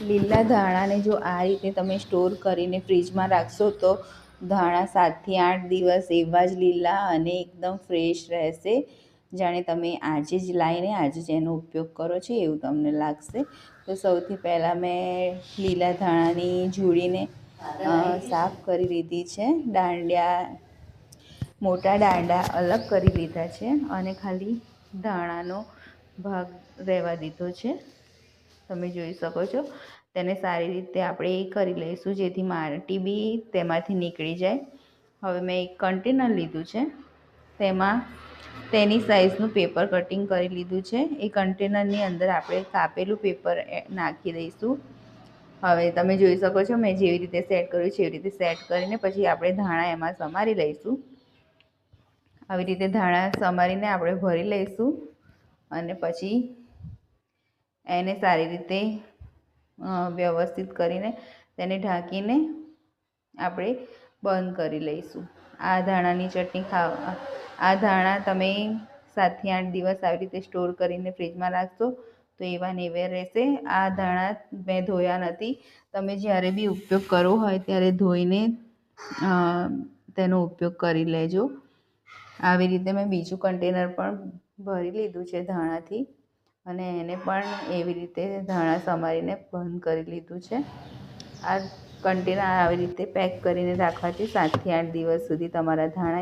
લીલા ધાણાને જો આ રીતે તમે સ્ટોર કરીને ફ્રીજમાં રાખશો તો ધાણા 7 થી 8 દિવસ એવા જ લીલા અને એકદમ ફ્રેશ રહેશે, જાણે તમે આજે જ લાવીને આજે જ એનો ઉપયોગ કરો છો એવું તમને લાગશે। તો સૌથી પહેલાં મેં લીલા ધાણાની જોડીને સાફ કરી લીધી છે, મોટા દાંડા અલગ કરી લીધા છે અને ખાલી ધાણાનો ભાગ રહેવા દીધો છે। તમે જોઈ શકો છો। તેને સારી રીતે આપણે કરી લઈશું જેથી માટી બી તેમાંથી નીકળી જાય। હવે મેં એક કન્ટેનર લીધું છે, તેમાં તેની સાઈઝનું પેપર કટિંગ કરી લીધું છે। એ કન્ટેનરની અંદર આપણે કાપેલું પેપર નાખી દઈશું। હવે તમે જોઈ શકો છો મેં જેવી રીતે સેટ કર્યું છે એવી રીતે સેટ કરીને પછી આપણે ધાણા એમાં સમારી લઈશું। આવી રીતે ધાણા સમારીને આપણે ભરી લઈશું અને પછી એને સારી રીતે વ્યવસ્થિત કરીને તેને ઢાંકીને આપણે બંધ કરી લઈશું। આ ધાણાની ચટણી આ ધાણા તમે 7 થી 8 દિવસ આવી રીતે સ્ટોર કરીને ફ્રીજમાં રાખશો તો એવા ને એવા રહેશે। આ ધાણા મેં ધોયા નથી, તમે જ્યારે બી ઉપયોગ કરવો હોય ત્યારે ધોઈને તેનો ઉપયોગ કરી લેજો। આવી રીતે મેં બીજું કન્ટેનર પણ ભરી લીધું છે ધાણાથી અને એને પણ એવી રીતે ધાણા સમારીને બંધ કરી લીધું છે। આ કન્ટેનર આવી રીતે પેક કરીને રાખવાથી 7 થી 8 દિવસ સુધી તમારા ધાણા